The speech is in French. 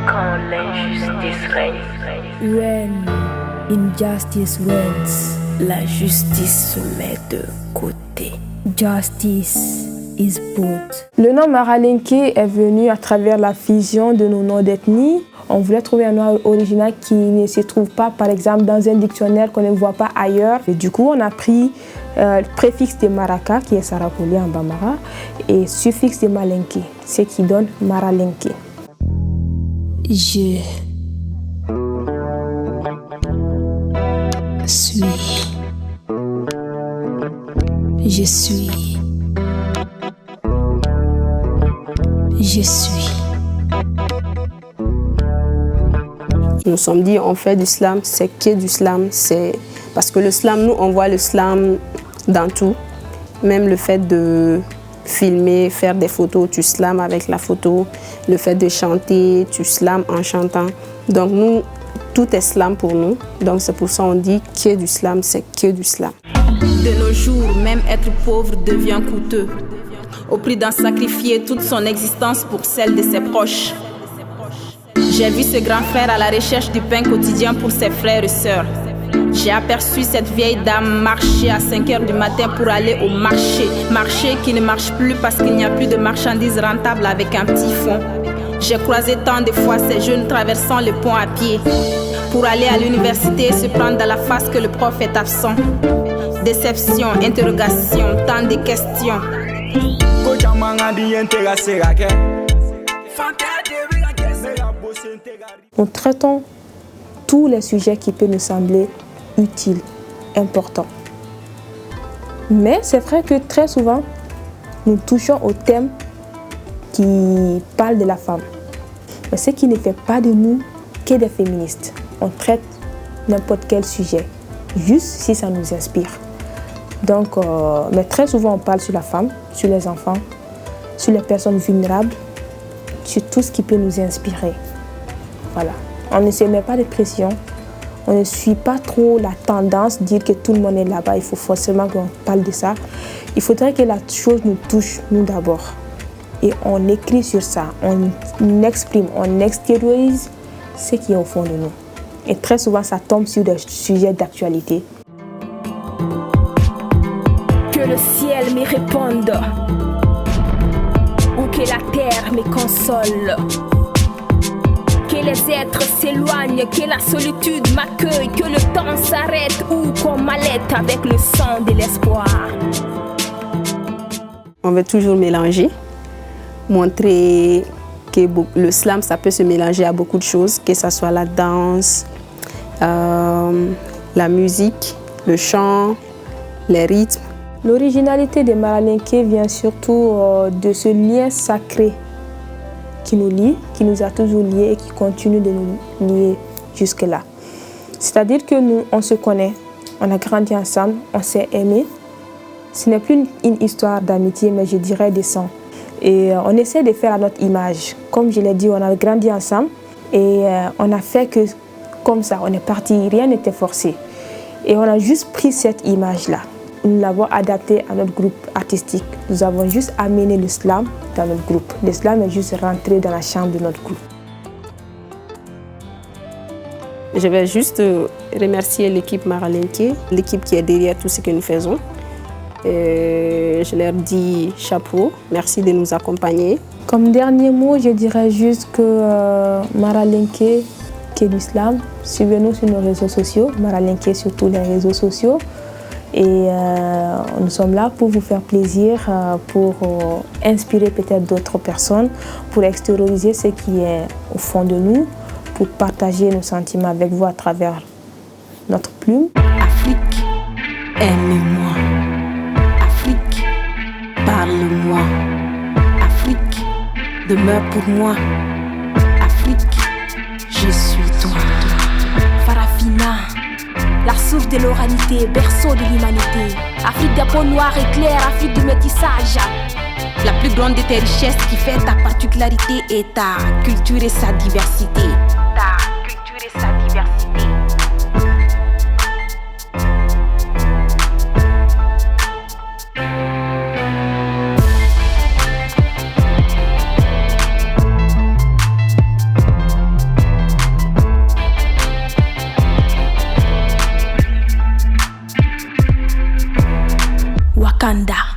quand l'injustice règne. When injustice reigns, la justice se met de côté. Justice is put. Le nom Maralenke est venu à travers la fusion de nos noms d'ethnie. On voulait trouver un nom original qui ne se trouve pas, par exemple, dans un dictionnaire qu'on ne voit pas ailleurs. Et du coup, on a pris le préfixe de Maraka, qui est Sarakoli en Bambara, et suffixe de Malenke, ce qui donne Maralenke. Je suis. Je suis. Je suis. Nous nous sommes dit, on fait du slam, c'est que du slam. C'est parce que le slam, nous, on voit le slam dans tout. Même le fait de filmer, faire des photos, tu slams avec la photo. Le fait de chanter, tu slams en chantant. Donc nous, tout est slam pour nous. Donc c'est pour ça qu'on dit que du slam, c'est que du slam. De nos jours, même être pauvre devient coûteux, au prix d'en sacrifier toute son existence pour celle de ses proches. J'ai vu ce grand frère à la recherche du pain quotidien pour ses frères et sœurs. J'ai aperçu cette vieille dame marcher à 5 h du matin pour aller au marché. Marché qui ne marche plus parce qu'il n'y a plus de marchandises rentables avec un petit fond. J'ai croisé tant de fois ces jeunes traversant le pont à pied pour aller à l'université et se prendre dans la face que le prof est absent. Déception, interrogation, tant de questions. Nous traitons tous les sujets qui peuvent nous sembler utiles, importants. Mais c'est vrai que très souvent, nous touchons aux thèmes qui parlent de la femme. Mais ce qui ne fait pas de nous que des féministes. On traite n'importe quel sujet, juste si ça nous inspire. Donc, mais très souvent, on parle sur la femme, sur les enfants, sur les personnes vulnérables, sur tout ce qui peut nous inspirer. Voilà. On ne se met pas de pression. On ne suit pas trop la tendance, dire que tout le monde est là-bas. Il faut forcément qu'on parle de ça. Il faudrait que la chose nous touche, nous d'abord. Et on écrit sur ça. On exprime, on extériorise ce qui est au fond de nous. Et très souvent, ça tombe sur des sujets d'actualité. Que le ciel me réponde, ou que la terre me console. Que les êtres s'éloignent, que la solitude m'accueille, que le temps s'arrête ou qu'on m'allaite avec le sang de l'espoir. On veut toujours mélanger, montrer que le slam, ça peut se mélanger à beaucoup de choses, que ce soit la danse, la musique, le chant, les rythmes. L'originalité de Maralenke vient surtout de ce lien sacré qui nous lie, qui nous a toujours liés et qui continue de nous lier jusque-là. C'est-à-dire que nous, on se connaît, on a grandi ensemble, on s'est aimés. Ce n'est plus une histoire d'amitié, mais je dirais de sang. Et on essaie de faire à notre image. Comme je l'ai dit, on a grandi ensemble et on a fait que comme ça, on est parti, rien n'était forcé. Et on a juste pris cette image-là. Nous l'avons adaptée à notre groupe artistique. Nous avons juste amené le slam dans notre groupe. Le slam est juste rentré dans la chambre de notre groupe. Je vais juste remercier l'équipe Maralenke, l'équipe qui est derrière tout ce que nous faisons. Et je leur dis chapeau, merci de nous accompagner. Comme dernier mot, je dirais juste que Maralenke, qui est du slam, suivez-nous sur nos réseaux sociaux, Maralenke sur tous les réseaux sociaux. Et nous sommes là pour vous faire plaisir, pour inspirer peut-être d'autres personnes, pour extérioriser ce qui est au fond de nous, pour partager nos sentiments avec vous à travers notre plume. Afrique, aime-moi. Afrique, parle-moi. Afrique, demeure pour moi. Afrique, je suis toi. Farafina, la source de l'oralité, berceau de l'humanité. Afrique des peaux noires et claires, Afrique du métissage. La plus grande de tes richesses qui fait ta particularité est ta culture et sa diversité. Ta culture et sa diversité. Wakanda.